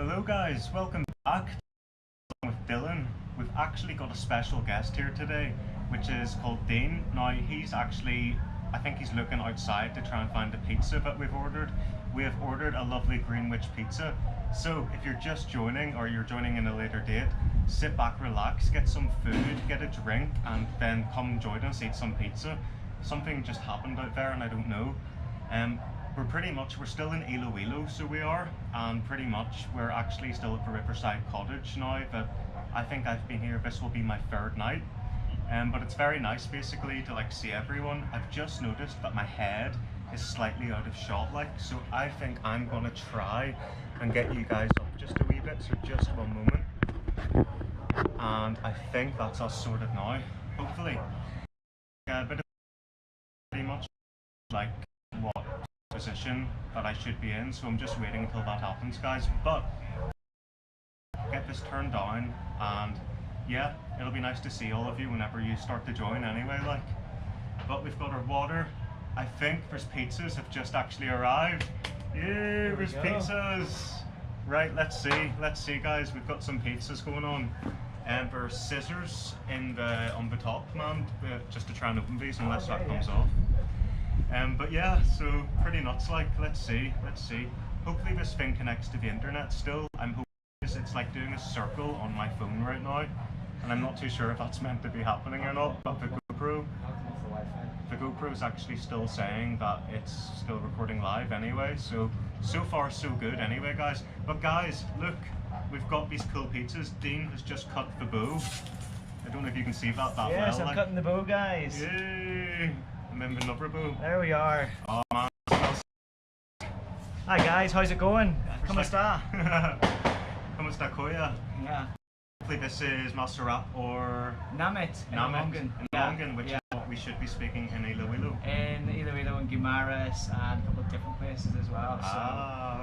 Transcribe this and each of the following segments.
Hello guys, welcome back with Dillon. We've actually got a special guest here today, which is called Dean. Now he's actually, I think he's looking outside to try and find the pizza that we've ordered. We have ordered a lovely Greenwich pizza. So if you're just joining or you're joining in a later date, sit back, relax, get some food, get a drink, and then come join us, eat some pizza. Something just happened out there and I don't know. We're still in Iloilo, so we are, and pretty much we're actually still at the Riverside Cottage now, but I think I've been here, this will be my third night. But it's very nice basically to see everyone. I've just noticed that my head is slightly out of shot, so I think I'm gonna try and get you guys up just a wee bit, so just one moment. And I think that's us sorted now, hopefully. But pretty much what position that I should be in, so I'm just waiting until that happens, guys. But get this turned down, and yeah, it'll be nice to see all of you whenever you start to join anyway, But we've got our water. I think there's pizzas have just actually arrived. Yeah, there's pizzas. Right, let's see guys, we've got some pizzas going on. And there's scissors on the top, man, just to try and open these unless that comes off. But yeah, so pretty nuts, let's see. Hopefully this thing connects to the internet still. I'm hoping it's doing a circle on my phone right now, and I'm not too sure if that's meant to be happening or not, but the GoPro is actually still saying that it's still recording live anyway, so far so good anyway, guys. But guys, look, we've got these cool pizzas. Dean has just cut the bow. I don't know if you can see that well. Yes, I'm cutting the bow, guys. Yay! And then the number bow. There we are. Oh man. Hi guys, how's it going? ¿Cómo está? ¿Cómo está Koya? Yeah. Hopefully this is Maserap or Namit in Longan, which is what we should be speaking in Iloilo. In Iloilo and Guimaras and a couple of different places as well.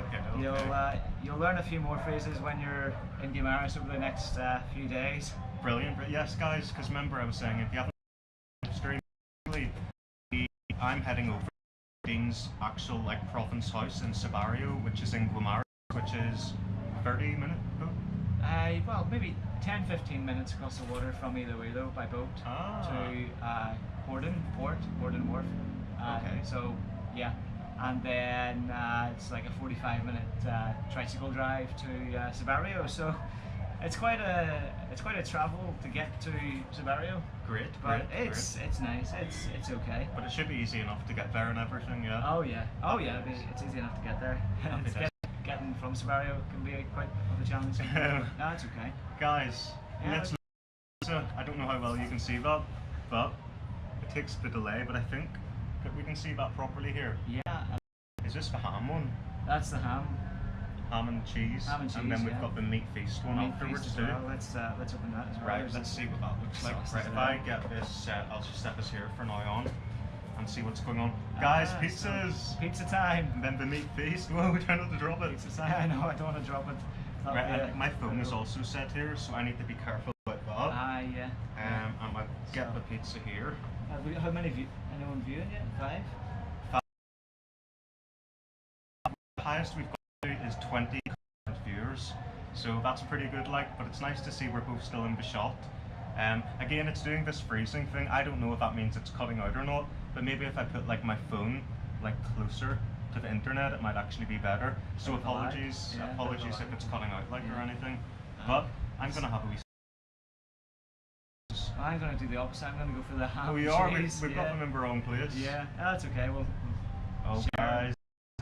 Okay. You'll learn a few more phrases when you're in Guimaras over the next few days. Brilliant. Yes guys, because remember I was saying if you haven't streamed, I'm heading over to Dean's actual province house in Sabario, which is in Guimaras, which is 30-minute boat. Well, maybe 10-15 minutes across the water from Iloilo by boat to Borden Wharf. Okay. So yeah, and then it's like a 45-minute tricycle drive to Sabario. So it's quite a travel to get to Sabario. Great, but it's nice. It's okay. But it should be easy enough to get there and everything, yeah. Oh yeah. It's easy enough to get there. Getting from Sabario can be quite of a challenge. No, it's okay. Guys, let's look. I don't know how well you can see that, but it takes the delay. But I think that we can see that properly here. Yeah. Is this the ham one? That's the ham. Ham and cheese. And then we've got the meat feast one afterwards too. Well. Let's open that as well. Right, let's see what that looks like. Right, if I get this, I'll just set this here for now on and see what's going on. Guys, pizzas! So pizza time! And then the meat feast. Whoa, try not to drop it. Pizza time. I know, I don't want to drop it. Right, my phone is also set here, so I need to be careful about that. Yeah. And I'll get the pizza here. How many anyone viewing yet? 5? The highest we've got is 20 viewers, so that's pretty good, but it's nice to see we're both still in the shot. Again, it's doing this freezing thing. I don't know if that means it's cutting out or not, but maybe if I put my phone closer to the internet, it might actually be better. So apologies if it's cutting out or anything. But I'm gonna have a wee. I'm gonna do the opposite. I'm gonna go for the ham. Oh, we are. We've got them in the wrong place. Yeah, that's okay. Oh, guys.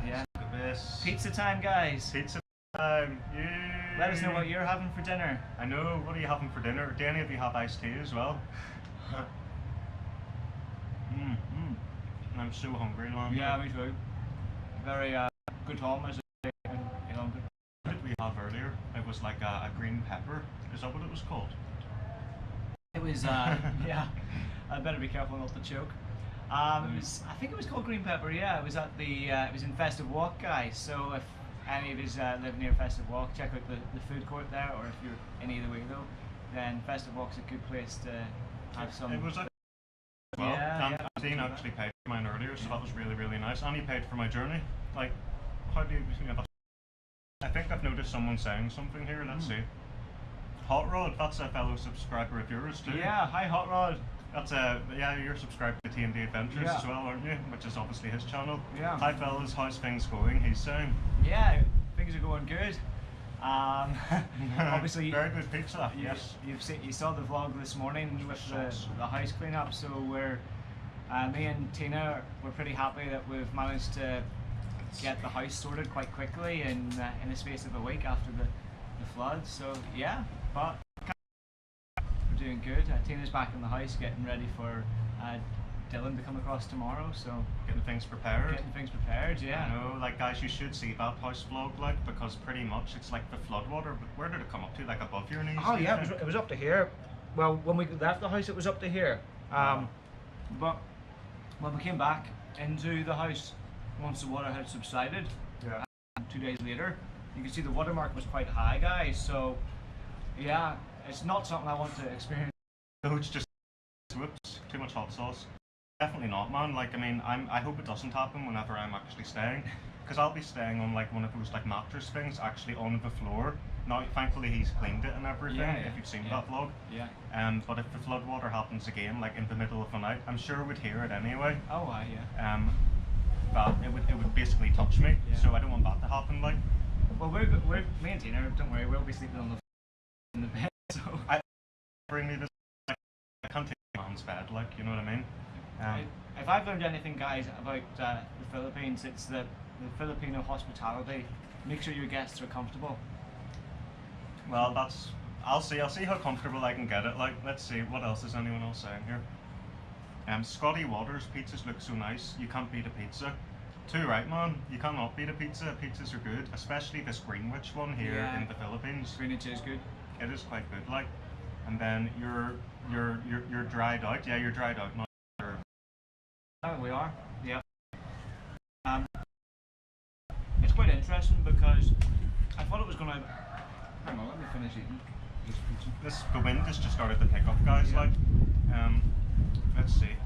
Yeah. Look at this. Pizza time, guys. Pizza time. Yay. Let us know what you're having for dinner. I know. What are you having for dinner? Do any of you have iced tea as well? I'm so hungry, man. Yeah, me too. Very good home as in London. What did we have earlier? It was like a green pepper. Is that what it was called? It was yeah. I better be careful not to choke. I think it was called green pepper. Yeah, it was at it was in Festive Walk, guys. So if any of you live near Festive Walk, check out the food court there, or if you're in Iloilo, then Festive Walk's a good place to have some. It was Dean actually paid for mine earlier, so that was really nice. And he paid for my journey. How do you think about? I think I've noticed someone saying something here. Let's see. Hot Rod, that's a fellow subscriber of yours too. Yeah, hi Hot Rod. That's yeah, you're subscribed to T&D Adventures as well, aren't you? Which is obviously his channel. Yeah. Hi fellas, how's things going? He's saying. Yeah, things are going good. Obviously, very good pizza. Yes. You saw the vlog this morning with the house cleanup. So me and Tina, we're pretty happy that we've managed to get the house sorted quite quickly in the space of a week after the flood. So yeah, but we're doing good. Tina's back in the house getting ready for Dillon to come across tomorrow, so getting things prepared. Yeah. I know, like guys, you should see that house vlog, like, because pretty much it's like the floodwater. But where did it come up to? Like above your knees? Oh yeah, it was up to here. Well, when we left the house, it was up to here. But when we came back into the house, once the water had subsided, 2 days later, you can see the watermark was quite high, guys. So yeah, it's not something I want to experience. No, it's just whoops, too much hot sauce. Definitely not, man. Like, I mean, I hope it doesn't happen whenever I'm actually staying, because I'll be staying on like one of those like mattress things actually on the floor. Now, thankfully, he's cleaned it and everything. If you've seen that vlog. But if the floodwater happens again, like in the middle of the night, I'm sure we'd hear it anyway. Oh, yeah. But it would basically touch me. So I don't want that to happen. Like, well, we're me and Tina, don't worry, we'll be sleeping on in the bed. So I bring me this. Like, I can't take a man's bed. Like, you know what I mean? If I've learned anything, guys, about the Philippines, it's the Filipino hospitality. Make sure your guests are comfortable. Well, I'll see how comfortable I can get it. Like, let's see, what else is anyone else saying here? Scotty Waters, pizzas look so nice. You can't beat a pizza. Too right, man. You cannot beat a pizza. Pizzas are good, especially this Greenwich one here in the Philippines. Greenwich is good. It is quite good, like. And then you're dried out. Yeah, you're dried out. Oh, we are. Yeah. It's quite interesting because I thought it was gonna. Hang on, let me finish eating this pizza. The wind has just started to pick up, guys. Like, let's see.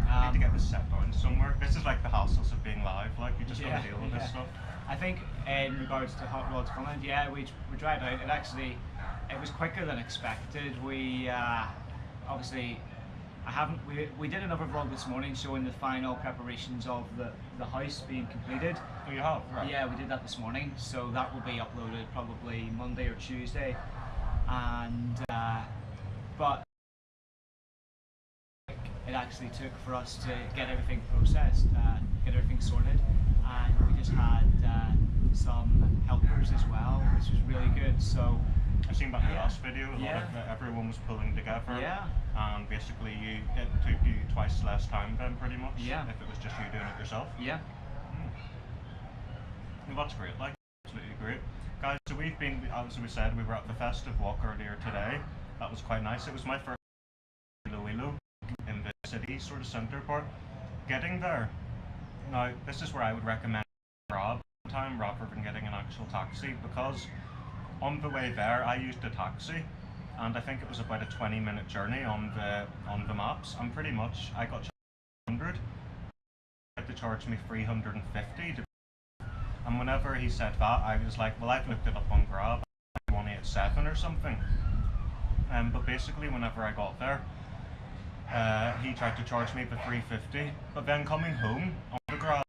I need to get this set down somewhere. This is like the hassles of being live. Like, you just gotta deal with this stuff. I think in regards to Hot Rod's comment, we dried out. It was quicker than expected. We obviously. We did another vlog this morning showing the final preparations of the house being completed. Oh, you have? Right. Yeah, we did that this morning, so that will be uploaded probably Monday or Tuesday. And but it actually took for us to get everything processed, get everything sorted, and we just had some helpers as well, which was really good. So I've seen that in the last video. A lot of everyone was pulling together. And basically, it took you twice less time then, pretty much. If it was just you doing it yourself. Well, that's great. Like, absolutely great, guys. So we've been, as we said, we were at the festive walk earlier today. That was quite nice. It was my first Iloilo in the city sort of centre part. Getting there. Now, this is where I would recommend Grab time rather than getting an actual taxi, because on the way there I used a taxi, and I think it was about a 20-minute journey on the maps, and pretty much I got charged 100. He had to charge me 350 and whenever he said that, I was like, well, I've looked it up on Grab, 187 or something. But basically whenever I got there, he tried to charge me the 350, but then coming home on the Grab,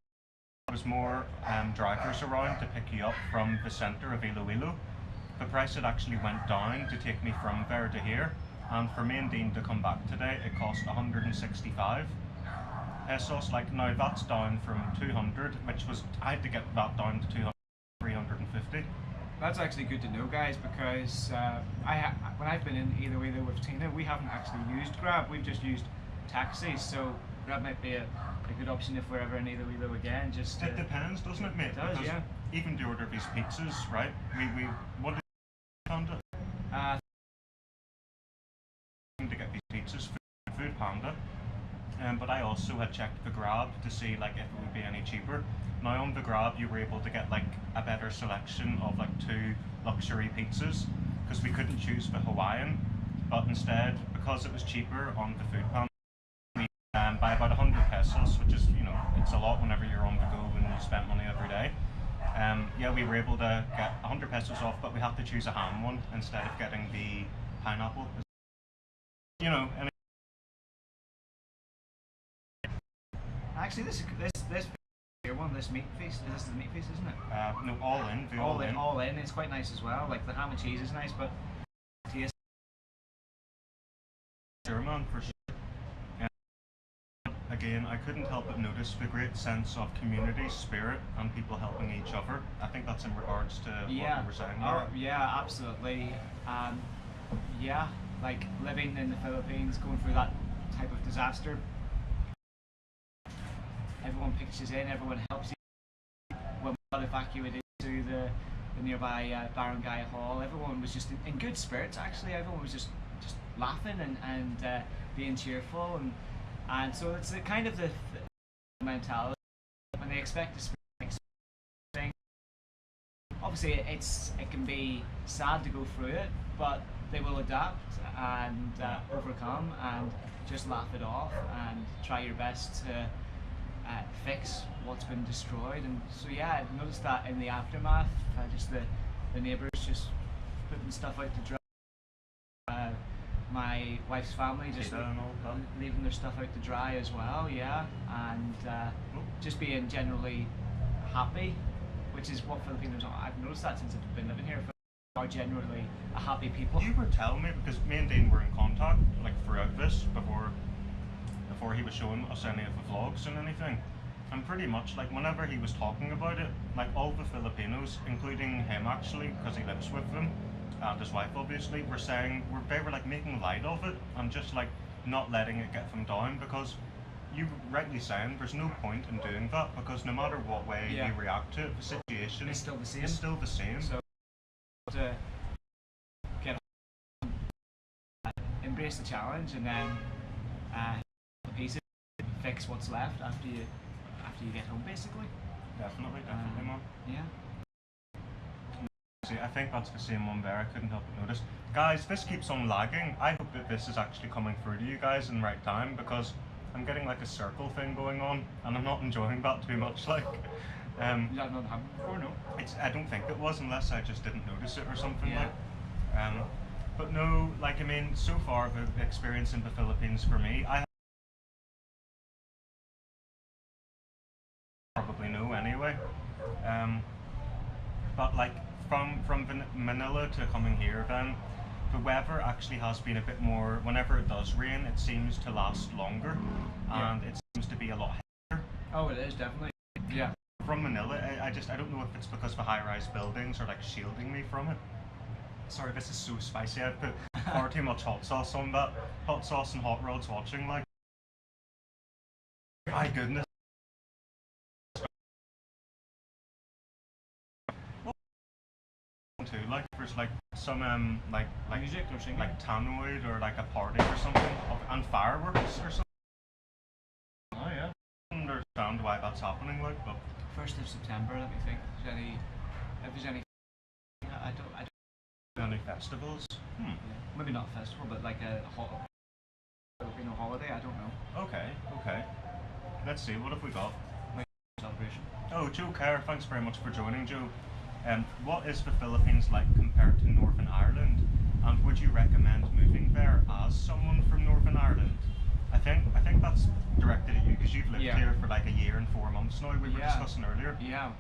there was more drivers around to pick you up from the centre of Iloilo. The price had actually went down to take me from there to here, and for me and Dean to come back today, it cost 165 pesos. Like, now that's down from 200, which was, I had to get that down to 200, 350. That's actually good to know, guys, because when I've been in Iloilo with Tina, we haven't actually used Grab, we've just used taxis, so Grab might be a good option if we're ever in Iloilo again. Just it depends, doesn't it, mate? It does, because even to order these pizzas, right? What did Panda? To get these pizzas, Food Panda. But I also had checked the Grab to see like if it would be any cheaper. Now on the Grab you were able to get like a better selection of like 2 luxury pizzas, because we couldn't choose the Hawaiian, but instead, because it was cheaper on the Food Panda, we by about 100 pesos, which is, you know, it's a lot whenever you're on the go and you spend money every day. Yeah, we were able to get 100 pesos off, but we have to choose a ham one instead of getting the pineapple. You know, and Actually, this here one, this meat feast. This is the meat feast, isn't it? no, all in, the all in. All in. It's quite nice as well. Like the ham and cheese is nice, but taste. Sure, man, for sure. Again, I couldn't help but notice the great sense of community spirit and people helping each other. I think that's in regards to what you were saying there. Oh, yeah, absolutely. Yeah, like living in the Philippines, going through that type of disaster. Everyone pitches in, everyone helps you. When we got evacuated to the nearby Barangay Hall, everyone was just in good spirits. Actually, everyone was just laughing and being cheerful, and so it's a kind of the mentality when they expect a thing. Obviously, it can be sad to go through it, but they will adapt and overcome and just laugh it off and try your best to fix what's been destroyed. And so yeah, I've noticed that in the aftermath, just the neighbours just putting stuff out to dry. My wife's family just leaving their stuff out to dry as well, yeah, and just being generally happy, which is what Filipinos are. I've noticed that since I've been living here. Are generally a happy people. You were telling me, because me and Dean were in contact like throughout this before he was showing us any of the vlogs and anything, and pretty much like whenever he was talking about it, like all the Filipinos, including him actually, because he lives with them and his wife obviously, were saying they were like making light of it and just like not letting it get them down, because you rightly saying there's no point in doing that, because no matter what way you react to it, the situation is still the same. Is still the same. So to get embrace the challenge and then piece it, fix what's left after you get home, basically. Definitely, man. Yeah. See, I think that's the same one there. I couldn't help but notice. Guys, this keeps on lagging. I hope that this is actually coming through to you guys in the right time, because I'm getting like a circle thing going on and I'm not enjoying that too much. Like, Is that not happened before? No. I don't think it was, unless I just didn't notice it or something. Yeah. Like. But no, like I mean, so far the experience in the Philippines for me, I probably know anyway. But like from Manila to coming here, then the weather actually has been a bit more. Whenever it does rain, it seems to last longer, and it seems to be a lot heavier. Oh, it is definitely. Yeah. From Manila, I don't know if it's because the high-rise buildings are like shielding me from it. Sorry, this is so spicy. I've put far too much hot sauce on that. Hot sauce and hot rods watching, like. My goodness. Too, like there's like some like music or singing, like tannoid or like a party or something and fireworks or something. Oh yeah. I don't understand why that's happening, like, but 1st of September, let me think. If there's any I don't any festivals? Yeah. Maybe not a festival, but like a Filipino holiday, I don't know. Okay. Let's see, what have we got? Celebration. Oh, Joe Kerr, thanks very much for joining, Joe. What is the Philippines like compared to Northern Ireland? And would you recommend moving there as someone from Northern Ireland? I think that's directed at you, because you've lived here for like a year and 4 months now, we were discussing earlier. Yeah.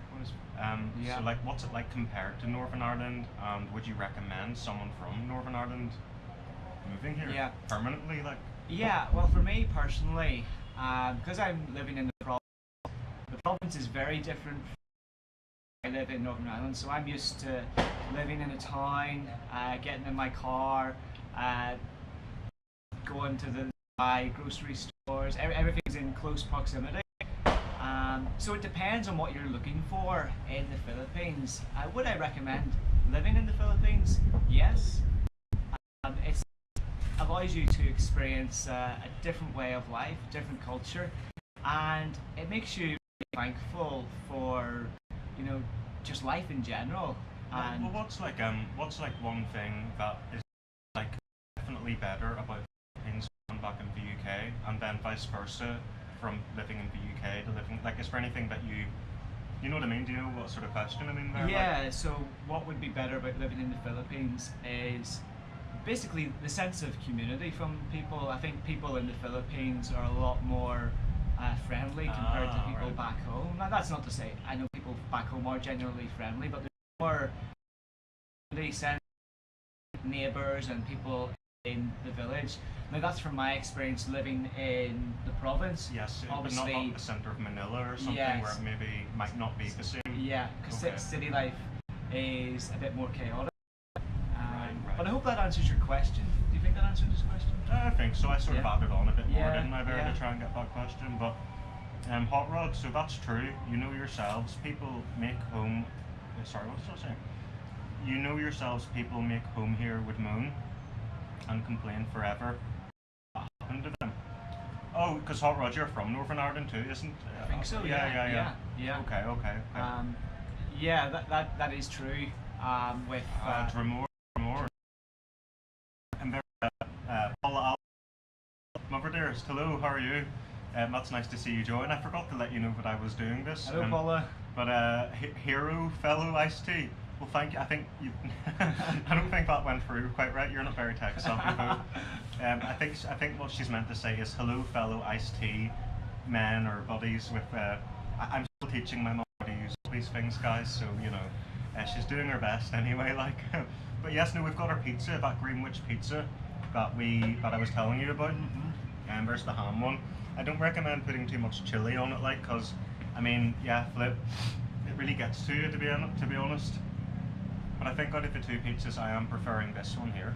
So like, what's it like compared to Northern Ireland? And would you recommend someone from Northern Ireland moving here permanently? Like. Yeah, well, for me personally, because I'm living in the province is very different. I live in Northern Ireland, so I'm used to living in a town, getting in my car, going to the grocery stores. Everything's in close proximity. So it depends on what you're looking for in the Philippines. Would I recommend living in the Philippines? Yes. It allows you to experience a different way of life, a different culture, and it makes you thankful for, just life in general. And well, what's like one thing that is like definitely better about Philippines and back in the UK, and then vice versa from living in the UK to living, like, is there anything that you You know what I mean? Do you know what sort of question I mean there? Yeah, so what would be better about living in the Philippines is basically the sense of community from people. I think people in the Philippines are a lot more friendly compared to people right. back home. Now, that's not to say I know people back home are generally friendly, but there's more community sense, neighbours and people in the village. Now, that's from my experience living in the province. Yes, but obviously, not the centre of Manila or something yes, where it maybe might not be the same. yeah, because Okay. city life is a bit more chaotic. Right. But I hope that answers your question. Do you think that answered this question? I think so. I sort of Yeah. added on a bit more, Yeah, didn't I, there yeah. to try and get that question? But hot rod, so that's true. You know yourselves, people make home. Sorry, what was I saying? You know yourselves, people make home here with moan and complain forever. What happened to them? Oh, because Hot Rod, you're from Northern Ireland too, isn't? I think so. Yeah. Okay. Yeah, that is true. With Drumore. And there, Paula Mother dearest, hello, how are you? That's nice to see you join. I forgot to let you know that I was doing this. hello, Paula. But hero, fellow iced tea. Well, thank you. I think you. I don't think that went through quite right. You're not very tech savvy, though. I think what she's meant to say is hello, fellow iced tea men or buddies. I'm still teaching my mum how to use these things, guys. So she's doing her best anyway. Like, but yes, no, we've got our pizza, that Greenwich pizza that I was telling you about. And there's the ham one. I don't recommend putting too much chili on it, like, cause I mean, yeah, flip. It really gets to you, to be honest. But I think out of the two pizzas, I am preferring this one here.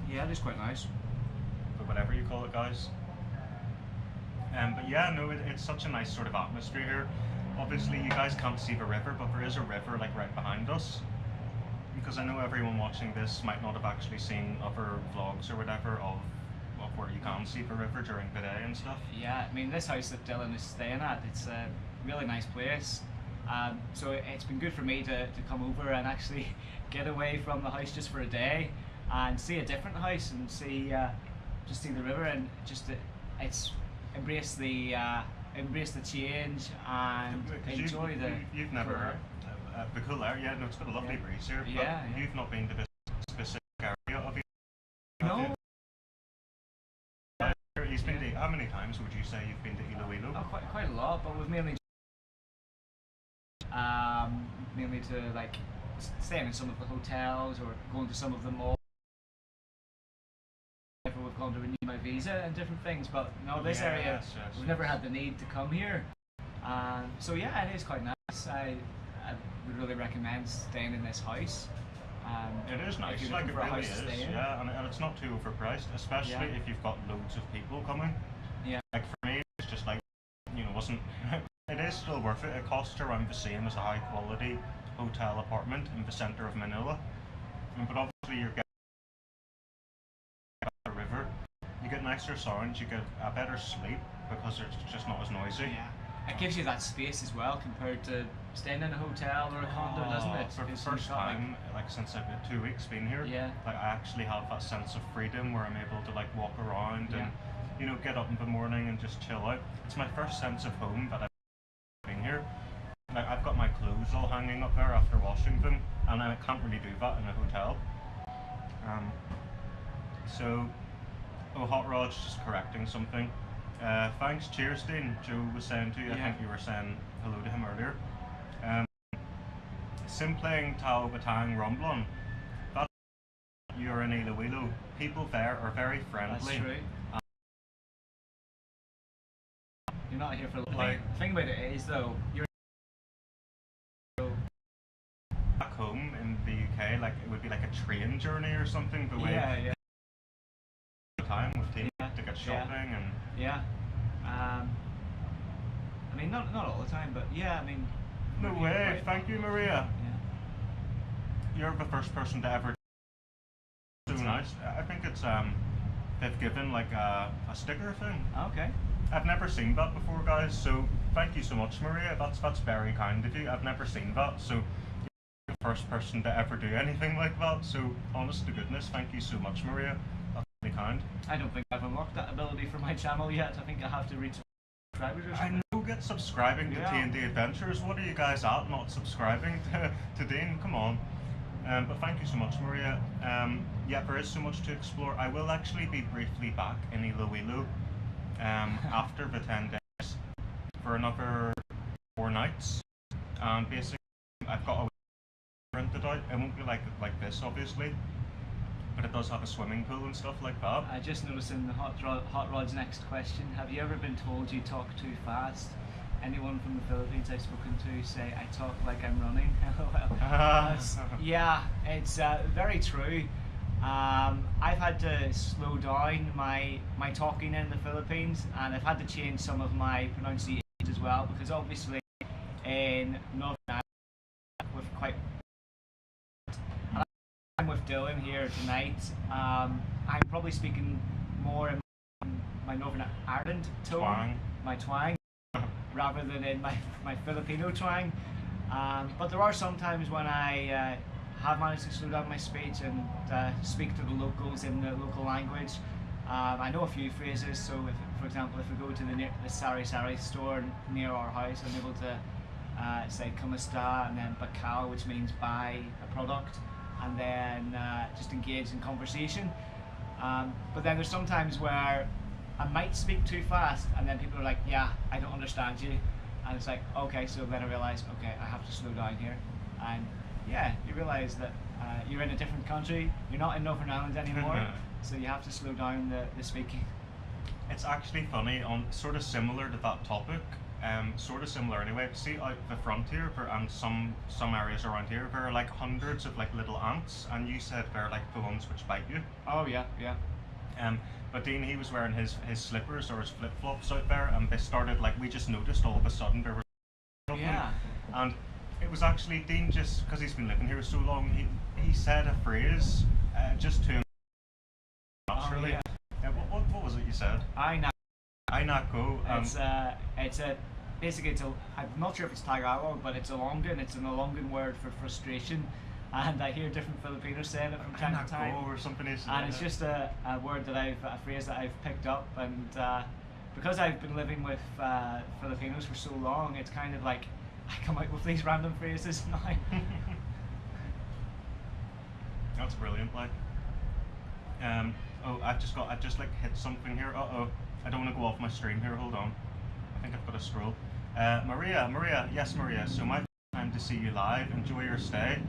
Yeah, it is quite nice. But whatever you call it, guys. But yeah, no, it's such a nice sort of atmosphere here. Obviously, you guys can't see the river, but there is a river like right behind us. Because I know everyone watching this might not have actually seen other vlogs or whatever of where you can see the river during the day and stuff. Yeah, I mean, this house that Dillon is staying at, it's a really nice place. So it's been good for me to come over and actually get away from the house just for a day and see a different house and just see the river and it's embrace the change and enjoy You've never the cool air. Yeah, no, it's got a lovely breeze here. Yeah, but you've not been to this specific area of it. No. He's been to, how many times would you say you've been to Iloilo? Oh, quite a lot, but we've mainly to like staying in some of the hotels or going to some of the malls. We've gone to renew my visa and different things, but no, this area we've never had the need to come here. So yeah, it is quite nice. I would really recommend staying in this house. It is nice, like it really is. Yeah, and it's not too overpriced, especially if you've got loads of people coming. Yeah. Like for me, it's just like, wasn't. It is still worth it. It costs around the same as a high quality hotel apartment in the centre of Manila. But obviously you're getting the river, you get nicer sounds, you get a better sleep because it's just not as noisy. Yeah. It gives you that space as well compared to staying in a hotel or a condo, doesn't it? For the first time, like since I've been 2 weeks been here, like I actually have that sense of freedom where I'm able to like walk around and get up in the morning and just chill out. It's my first sense of home that I've been here. Like I've got my clothes all hanging up there after washing them, and I can't really do that in a hotel. Hot Rod's just correcting something. Thanks, cheers, Dean. Joe was saying to you, I think you were saying hello to him earlier. Simpling Tao Batang Romblon. That's you're in Iloilo. People there are very friendly. That's true. You're not here for the thing about it is though, you're back home in the UK, like it would be like a train journey or something the way time with team to get shopping and I mean not all the time, but I mean no way. Thank you, Maria. You're the first person to ever so nice. I think it's they've given like a sticker thing. Okay. I've never seen that before, guys, so thank you so much, Maria. That's very kind of you. I've never seen that, so you're the first person to ever do anything like that, so honest to goodness, thank you so much, Maria. That's really kind. I don't think I've unlocked that ability for my channel yet. I think I have to reach subscribers or something. I know, get subscribing to Yeah. T&D Adventures. What are you guys at not subscribing to Dean? Come on. But thank you so much, Maria. Yeah, there is so much to explore. I will actually be briefly back in Iloilo after the 10 days for another 4 nights. And basically, I've got a rented out. It won't be like this, obviously, but it does have a swimming pool and stuff like that. I just noticed in the Hot Rod's next question, have you ever been told you talk too fast? Anyone from the Philippines I've spoken to say I talk like I'm running. Well, yeah, it's very true. I've had to slow down my talking in the Philippines, and I've had to change some of my pronunciations as well, because obviously in Northern Ireland with quite and I'm with Dillon here tonight. I'm probably speaking more in my Northern Ireland tone, my twang, rather than in my Filipino twang. But there are some times when I have managed to slow down my speech and speak to the locals in the local language. I know a few phrases, so for example, if we go to the Sari Sari store near our house, I'm able to say "Kumusta" and then "Bakal," which means buy a product, and then just engage in conversation. But then there's sometimes where I might speak too fast, and then people are like, "Yeah, I don't understand you," and it's like, okay, so then I realise, okay, I have to slow down here, and yeah, you realise that you're in a different country, you're not in Northern Ireland anymore, so you have to slow down the speaking. It's actually funny, on sort of similar to that topic, sort of similar anyway. See out the frontier and some areas around here, there are like hundreds of like little ants, and you said they're like the ones which bite you. Oh yeah, yeah. But Dean, he was wearing his slippers or his flip flops out there, and they started like, we just noticed all of a sudden there were Yeah. and it was actually Dean, just because he's been living here so long, he said a phrase just to him naturally. Oh, yeah. What was it you said? I not go. Basically I'm not sure if it's Tagalog, but it's Ilonggan. It's an Ilonggan word for frustration, and I hear different Filipinos saying it from time to time. Or something. And it's just a word that a phrase that I've picked up, and because I've been living with Filipinos for so long, it's kind of like I come out with these random phrases now. That's brilliant, like. Oh, I've just like hit something here. I don't want to go off my stream here. Hold on. I think I've got to scroll. Maria, yes, Maria. So my time to see you live. Enjoy your stay.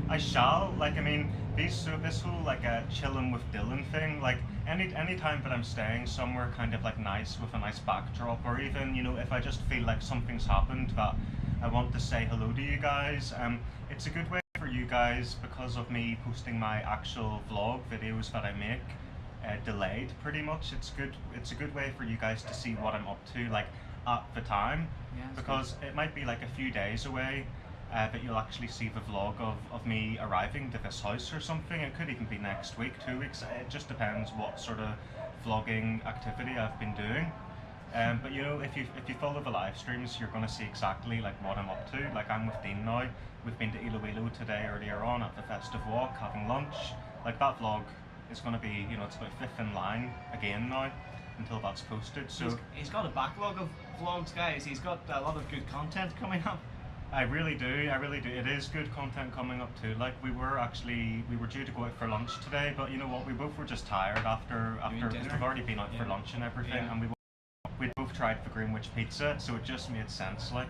I shall. Like, I mean, this whole like chilling with Dillon thing. Like, any time that I'm staying somewhere kind of like nice with a nice backdrop, or even, you know, if I just feel like something's happened that I want to say hello to you guys. It's a good way for you guys, because of me posting my actual vlog videos that I make delayed pretty much. It's a good way for you guys to see what I'm up to, like, at the time, because it might be like a few days away that you'll actually see the vlog of me arriving to this house or something. It could even be next week, 2 weeks. It just depends what sort of vlogging activity I've been doing. But you know, if you follow the live streams, you're going to see exactly like what I'm up to. Like, I'm with Dean now. We've been to Iloilo today earlier on at the festive walk, having lunch. Like, that vlog is going to be, you know, it's about 5th in line again now until that's posted. So he's got a backlog of vlogs, guys. He's got a lot of good content coming up. I really do. It is good content coming up too. Like, we were due to go out for lunch today, but you know what? We both were just tired after because we've already been out for lunch and everything, and we both tried the Greenwich pizza, so it just made sense. Like,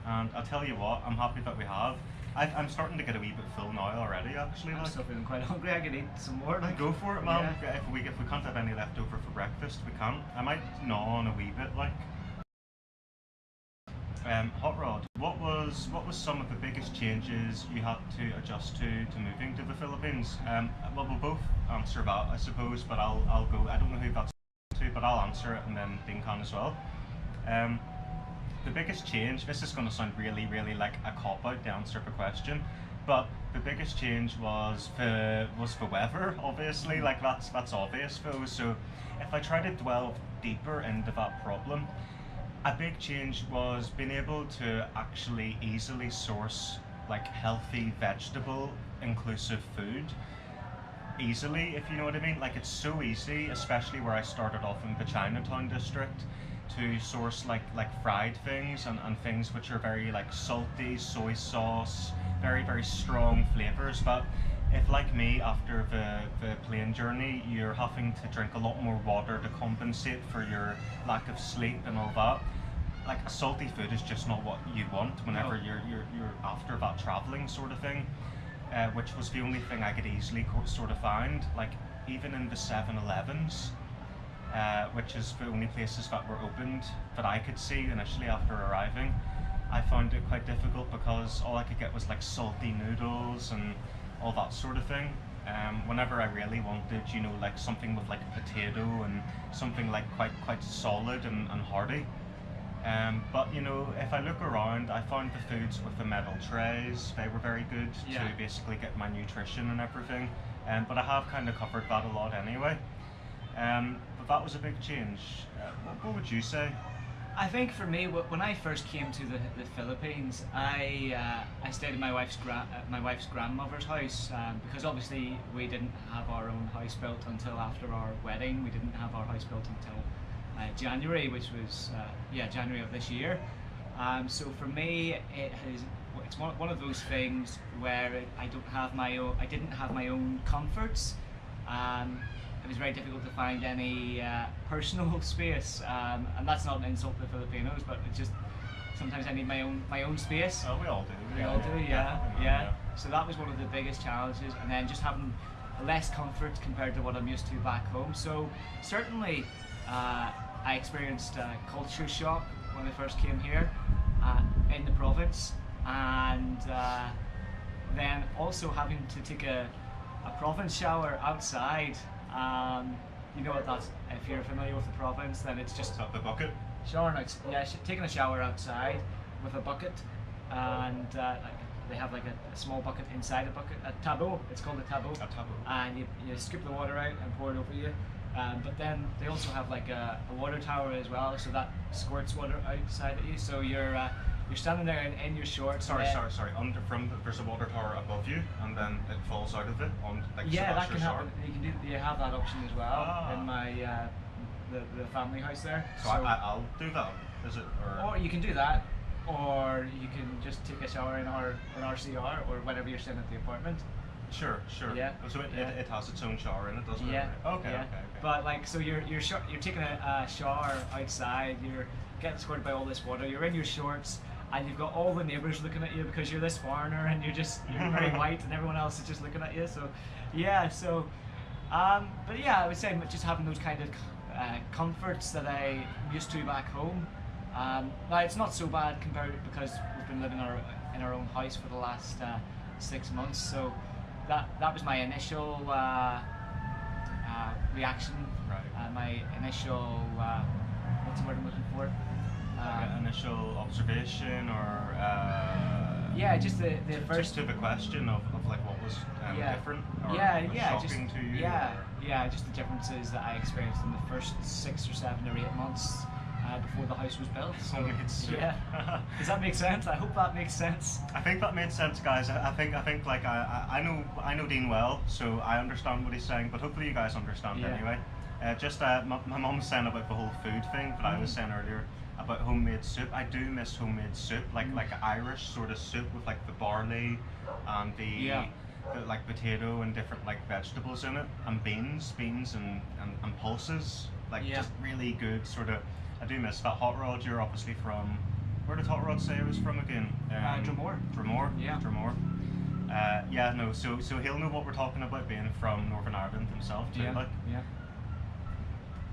and I'll tell you what, I'm happy that we have. I'm starting to get a wee bit full now already. Actually, I'm still feeling quite hungry. I could eat some more. Like, go for it, man. Yeah. If we can't have any left over for breakfast, we can. I might gnaw on a wee bit, like. Hot Rod, what was some of the biggest changes you had to adjust to moving to the Philippines? Well, we'll both answer that, I suppose, but I'll go. I don't know who that's to, but I'll answer it, and then Dean can as well. The biggest change. This is going to sound really, really like a cop out to answer the question, but the biggest change was the weather. Obviously, like that's obvious, though. So if I try to delve deeper into that problem. A big change was being able to actually easily source like healthy vegetable inclusive food easily, if you know what I mean. Like, it's so easy, especially where I started off in the Chinatown district. to source like fried things and things which are very like salty, soy sauce, very strong flavors. But if like me, after the plane journey, you're having to drink a lot more water to compensate for your lack of sleep and all that, like salty food is just not what you want whenever No. you're after that traveling sort of thing, which was the only thing I could easily sort of find. Like even in the 7-Elevens, which is the only places that were opened that I could see initially after arriving, I found it quite difficult because all I could get was like salty noodles and all that sort of thing. Whenever I really wanted, you know, like something with like potato and something like quite solid and hearty. But you know, if I look around, I found the foods with the metal trays, they were very good Yeah. to basically get my nutrition and everything. But I have kind of covered that a lot anyway. But that was a big change. What would you say? I think for me, when I first came to the Philippines, I stayed at my wife's grandmother's house, because obviously we didn't have our own house built until after our wedding. We didn't have our house built until January, which was January of this year. So for me, it's one of those things where I didn't have my own comforts. It was very difficult to find any personal space, and that's not an insult to Filipinos, but it's just sometimes I need my own space. Oh, we all do. We all do, yeah, definitely, yeah. So that was one of the biggest challenges, and then just having less comfort compared to what I'm used to back home. So certainly, I experienced culture shock when I first came here in the province, and then also having to take a province shower outside. You know what that's, if you're familiar with the province, then it's just Is that the bucket? showering out, taking a shower outside with a bucket, and like they have like a small bucket inside a bucket, a tableau. It's called a tableau. A tableau. And you scoop the water out and pour it over you. But then they also have like a water tower as well, so that squirts water outside at you. So you're standing there in your shorts. Sorry. There's a water tower above you, and then it falls out of it on like. Yeah, so that can happen. You have that option as well Ah. in my the family house there. So I'll do that. Is it Or you can do that, or you can just take a shower in our CR or whenever you're staying at the apartment. Sure. Yeah, So yeah. it has its own shower in it, doesn't Yeah. it? Okay. Yeah. But like, so you're taking a shower outside. You're getting squirted by all this water. You're in your shorts, and you've got all the neighbours looking at you because you're this foreigner, and you're very white, and everyone else is just looking at you. So, yeah. So, but yeah, I would say just having those kind of comforts that I'm used to back home. Now it's not so bad compared because we've been living in our own house for the last 6 months. So that was my initial reaction. Right. My initial what's the word I'm looking for? Like an initial observation or Yeah, just the just first. to the question of like what was Yeah. different or Yeah, was yeah, shocking just to you. yeah, just the differences that I experienced in the first 6 or 7 or 8 months before the house was built. So Made sense. yeah, does that make sense? I hope that makes sense. I think that made sense, guys. I think like I know Dean well, so I understand what he's saying. But hopefully you guys understand Yeah. anyway. Just my mum was saying about the whole food thing that I was saying earlier about homemade soup. I do miss homemade soup, like Irish sort of soup with like the barley and the like potato and different like vegetables in it, and beans and pulses, like Yeah. just really good sort of. I do miss that. Hot Rod, you're obviously from. Where did Hot Rod say it was from again? Dromore. Dromore. Yeah. Dromore. Yeah, no. So he'll know what we're talking about, being from Northern Ireland himself too. Like, yeah.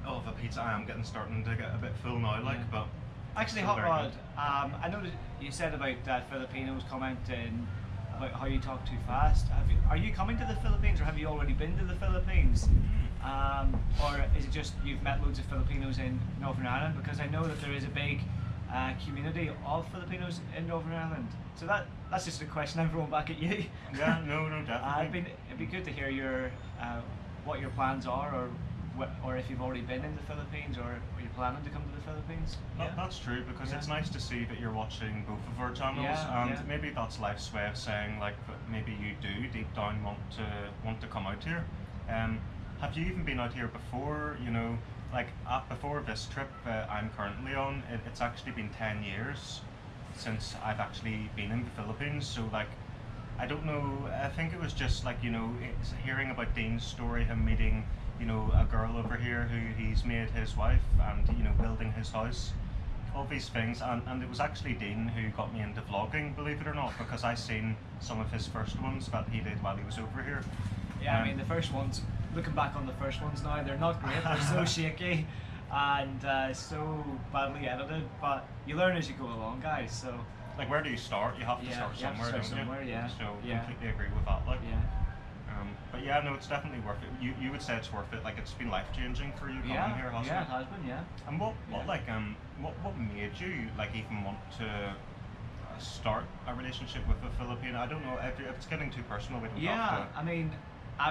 oh, the pizza. I am starting to get a bit full now. Like, Yeah. but Actually, still Hot very Rod, good. I know that you said about Filipinos commenting about how you talk too fast. Are you coming to the Philippines, or have you already been to the Philippines? Or is it just you've met loads of Filipinos in Northern Ireland? Because I know that there is a big community of Filipinos in Northern Ireland. So that's just a question I'm throwing back at you. Yeah, no, definitely. It'd be good to hear your what your plans are, or if you've already been in the Philippines, or you're planning to come to the Philippines. That's true, because Yeah. it's nice to see that you're watching both of our channels, Yeah, and yeah. maybe that's life's way of saying like that maybe you do deep down want to come out here. Have you even been out here before? You know, like before this trip I'm currently on, it's actually been 10 years since I've actually been in the Philippines. So like, I don't know. I think it was just like, it's hearing about Dean's story, him meeting a girl over here who he's made his wife, and building his house, all these things, and it was actually Dean who got me into vlogging, believe it or not, because I seen some of his first ones that he did while he was over here. Yeah, I mean the first ones. Looking back on the first ones now, they're not great. They're so shaky and so badly edited. But you learn as you go along, guys. So like, where do you start? You have to start you have somewhere, to start don't somewhere, you? yeah. So Yeah. completely agree with that. Like, yeah. But yeah, no, it's definitely worth it. You would say it's worth it. Like, it's been life changing for you coming here, hasn't yeah, it? it has been, yeah. And what Yeah. what made you like even want to start a relationship with a Filipino? I don't know if it's getting too personal. We don't have Yeah, to. I mean,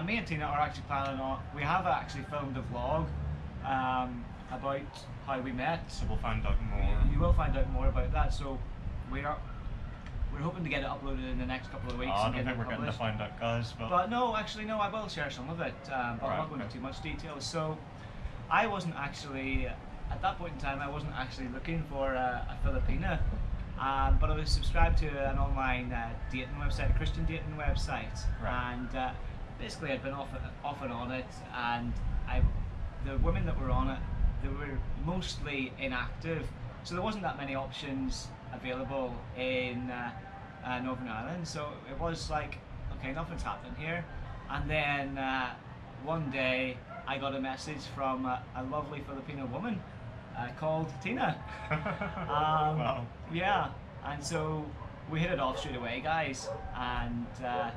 me and Tina are actually planning on. We have actually filmed a vlog about how we met. So we'll find out more. You will find out more about that. So we're hoping to get it uploaded in the next couple of weeks. I and don't get think it we're getting to published. find out, guys. But no, actually, no. I will share some of it, but I'm Right, not going into okay. too much detail. So I wasn't actually at that point in time. I wasn't actually looking for a Filipina. But I was subscribed to an online dating website, a Christian dating website, Right. and basically I'd been off and on it, and the women that were on it, they were mostly inactive, so there wasn't that many options available in Northern Ireland. So it was like, okay, nothing's happening here, and then one day I got a message from a lovely Filipino woman called Tina. Wow. Yeah, and so we hit it off straight away, guys. And I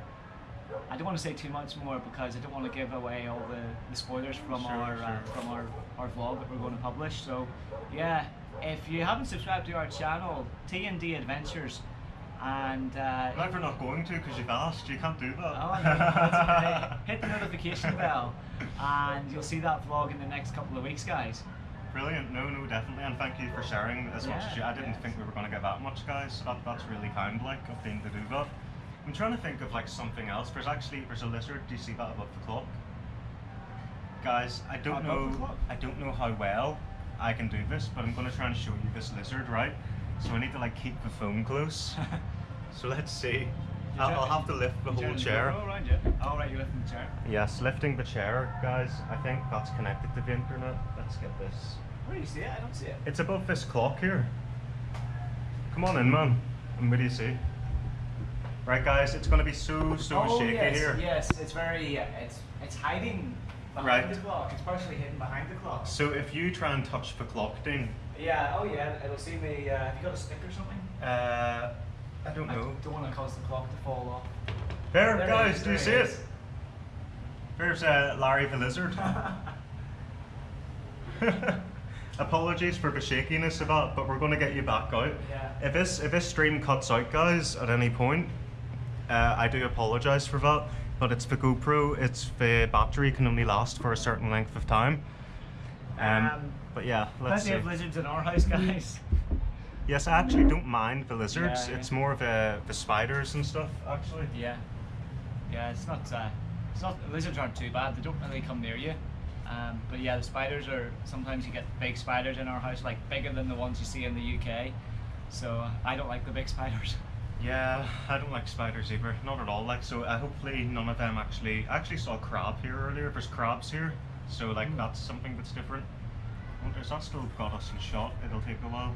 don't want to say too much more because I don't want to give away all the spoilers from Sure, our vlog that we're going to publish. So yeah, if you haven't subscribed to our channel, T&D Adventures, and Glad we're not going to, because you've asked. You can't do that. oh, no, that's okay. Hit the notification bell, and you'll see that vlog in the next couple of weeks, guys. Brilliant. No, definitely. And thank you for sharing as much as you. I didn't think we were going to get that much, guys. So that's really kind, like, of Dean to do that. I'm trying to think of like something else. There's a lizard. Do you see that above the clock? Guys, I don't Above the know. clock? I don't know how well I can do this, but I'm going to try and show you this lizard, right? So I need to like keep the phone close. So let's see. I'll have to lift the whole chair. Oh, right, yeah. Oh, right, you're lifting the chair. Yes, lifting the chair, guys. I think that's connected to the internet. Let's get this. Where do you see it? I don't see it. It's above this clock here. Come on in, man. And what do you see? Right, guys, it's going to be so shaky yes, here. Yes, it's very. It's hiding behind Right. the clock. It's partially hidden behind the clock. So if you try and touch the clock, Dean, Yeah. Oh, yeah. It'll see me. Have you got a stick or something? I don't know. I don't want to cause the clock to fall off. There, There it guys, is, do you there see it it? is. There's Larry the lizard. Apologies for the shakiness of that, but we're going to get you back out. Yeah. If this stream cuts out, guys, at any point, I do apologise for that. But it's the GoPro. It's the battery can only last for a certain length of time. But yeah, let's Plenty see. of lizards in our house, guys. Yes, I actually don't mind the lizards. Yeah, yeah. It's more of the spiders and stuff, actually. Yeah. Yeah. It's not. The lizards aren't too bad. They don't really come near you. But yeah, the spiders are. Sometimes you get big spiders in our house, like bigger than the ones you see in the UK. So I don't like the big spiders. Yeah, I don't like spiders either. Not at all. Like, so hopefully none of them actually. I actually saw a crab here earlier. There's crabs here, so like that's something that's different. I wonder, has that still got us in shot? It'll take a while.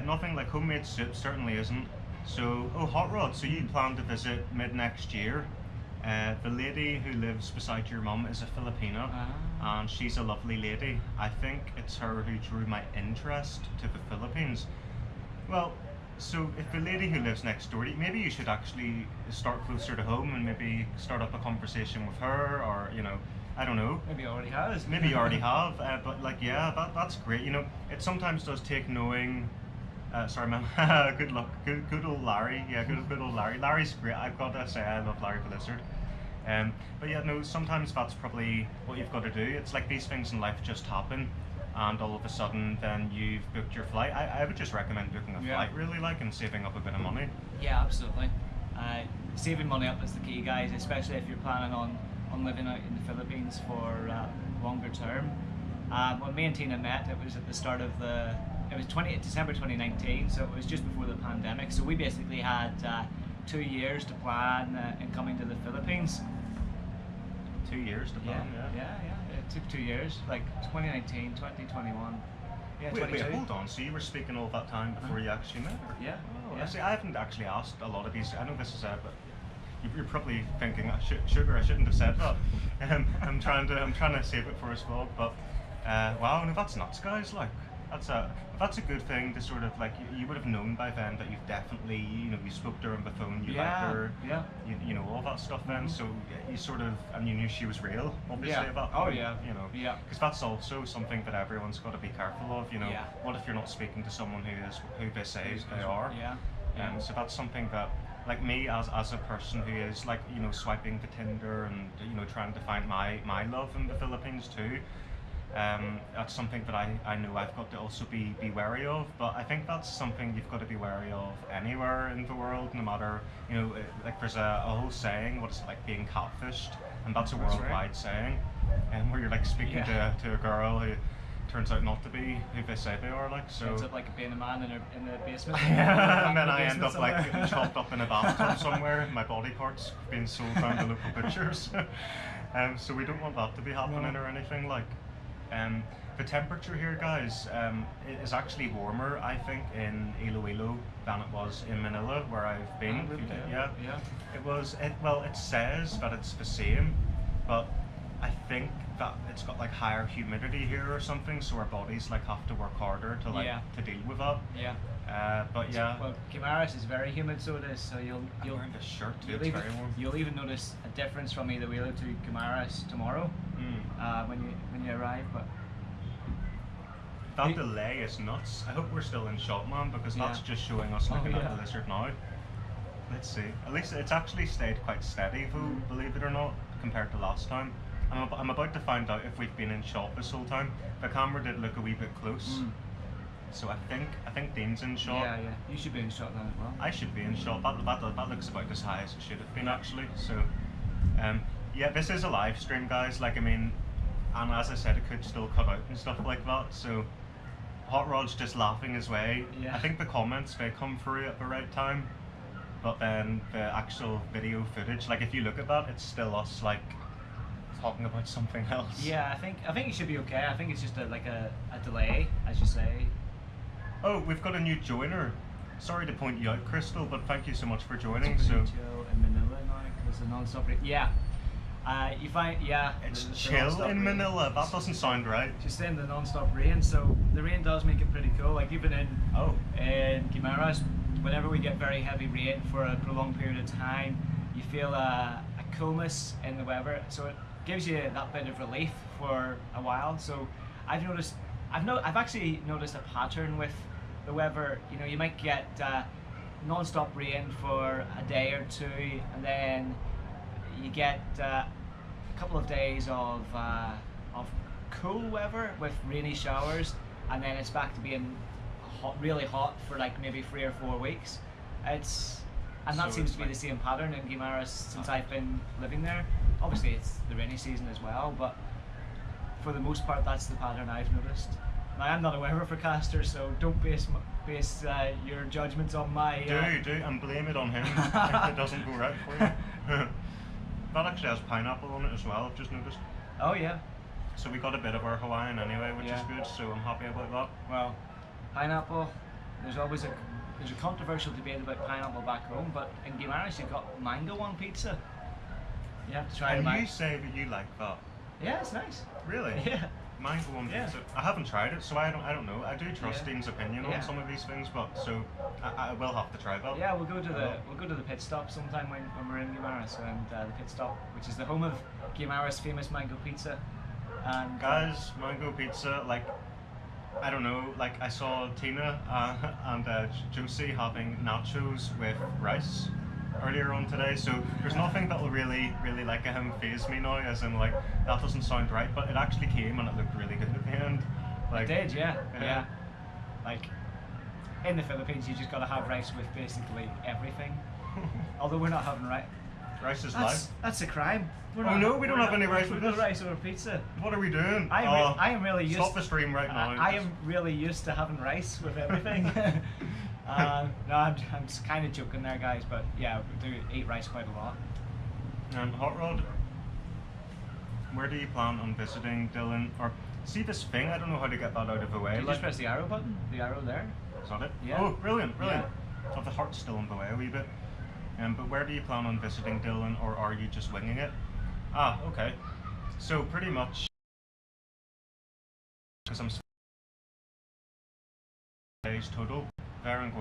Nothing like homemade soup certainly isn't. So, oh, Hot Rod. So you plan to visit mid next year. The lady who lives beside your mum is a Filipina, and she's a lovely lady. I think it's her who drew my interest to the Philippines. Well, so if the lady who lives next door to you, maybe you should actually start closer to home and maybe start up a conversation with her, or I don't know. Maybe already has. Maybe you already have, but like, yeah, that's great. It sometimes does take knowing. Sorry, man. Good luck. Good old Larry. Yeah, good old Larry. Larry's great. I've got to say, I love Larry the Lizard. But yeah, no. Sometimes that's probably what you've got to do. It's like these things in life just happen, and all of a sudden, then you've booked your flight. I would just recommend booking a flight, really, like, and saving up a bit of money. Yeah, absolutely. Saving money up is the key, guys, especially if you're planning on living out in the Philippines for longer term. When me and Tina met, it was at the start of it was December 2019, so it was just before the pandemic. So we basically had 2 years to plan in coming to the Philippines. 2 years to plan, Yeah. It took 2 years, like 2019, 2021. Yeah, Wait, 22. hold on. So you were speaking all that time before you actually met her? Yeah. Oh, yeah. See, I haven't actually asked a lot of these. I know this is but you're probably thinking, sugar, I shouldn't have said that. I'm trying to save it for a vlog, but wow, no, that's nuts, guys. Like, that's a good thing to sort of like you would have known by then that you've definitely you spoke to her on the phone, you liked her, you know all that stuff then. So you sort of and you knew she was real, obviously at that point. Because that's also something that everyone's got to be careful of. What if you're not speaking to someone who they say they are? So that's something that. Like me as a person who is like swiping to Tinder and trying to find my love in the Philippines too, that's something that I know I've got to also be wary of. But I think that's something you've got to be wary of anywhere in the world, no matter like there's a whole saying, what is it, like being catfished, and that's a worldwide saying, and where you're like speaking to a girl who turns out not to be who they say they are, like. So ends up like being a man in the basement. And then I end up like getting chopped up in a bathtub somewhere, my body parts being sold down to local butchers. So we don't want that to be happening or anything, like. The temperature here, guys, it is actually warmer, I think, in Iloilo than it was in Manila, where I've been. It says that it's the same, but I think that it's got like higher humidity here or something, so our bodies like have to work harder to deal with that. But yeah. Well, Guimaras is very humid, so it is. So you'll wearing this shirt too. It's very warm. You'll even notice a difference from Iloilo to Guimaras tomorrow when you arrive. But that delay is nuts. I hope we're still in shot, man, because that's just showing us looking at the lizard now. Let's see. At least it's actually stayed quite steady, though, believe it or not, compared to last time. I'm about to find out if we've been in shot this whole time. The camera did look a wee bit close, so I think Dean's in shot. Yeah. You should be in shot then as well. I should be in shot. That looks about as high as it should have been actually. So, yeah, this is a live stream, guys. Like, I mean, and as I said, it could still cut out and stuff like that. So, Hot Rod's just laughing his way. I think the comments they come through at the right time, but then the actual video footage, like if you look at that, it's still us like talking about something else. Yeah, I think it should be okay. I think it's just a delay, as you say. Oh, we've got a new joiner. Sorry to point you out, Crystal, but thank you so much for joining. So in Manila now, there's a non-stop rain. You find it's chill in Manila. That doesn't sound right. Just saying the non-stop rain. So the rain does make it pretty cool. Like even in Guimaras, whenever we get very heavy rain for a prolonged period of time, you feel a coolness in the weather. So it gives you that bit of relief for a while. So I've actually noticed a pattern with the weather. You might get non-stop rain for a day or two, and then you get a couple of days of cool weather with rainy showers, and then it's back to being really hot for like maybe 3 or 4 weeks. That seems to be the same pattern in Guimaras since I've been living there. Obviously it's the rainy season as well, but for the most part that's the pattern I've noticed. Now I'm not a weather forecaster, so don't base your judgments on my... Do and blame it on him if it doesn't go right for you. That actually has pineapple on it as well, I've just noticed. Oh yeah. So we got a bit of our Hawaiian anyway, which is good, so I'm happy about that. Well, pineapple, there's a controversial debate about pineapple back home, but in Guimaras you've got mango on pizza. You have to try it. And you say that you like that. Yeah, it's nice. Really? Yeah. Mango on pizza. I haven't tried it, so I don't know. I do trust Dean's opinion on some of these things, but so I will have to try that. Yeah, we'll go to the pit stop sometime when we're in Guimaras, and the pit stop, which is the home of Guimaras' famous mango pizza. And guys, mango pizza, like, I don't know, like I saw Tina and Josie having nachos with rice earlier on today, so there's nothing that will really like phase me now, as in like that doesn't sound right, but it actually came and it looked really good at the end. Like, it did, yeah. Like in the Philippines, you just gotta have rice with basically everything. Although we're not having Rice is life. That's a crime. Oh no, we don't have any rice with no us. rice over pizza. What are we doing? I am really used. Stop the stream right now. I am really used to having rice with everything. No, I'm kind of joking there, guys. But yeah, we do eat rice quite a lot. And Hot Rod, where do you plan on visiting, Dillon? Or see this thing? I don't know how to get that out of the way. You just press the arrow button. The arrow there. Is that it? Yeah. Oh, brilliant, brilliant. Yeah. Oh, the heart's still in the way a wee bit. But where do you plan on visiting, Dillon, or are you just winging it? Ah, okay. So pretty much, because I'm days total, there and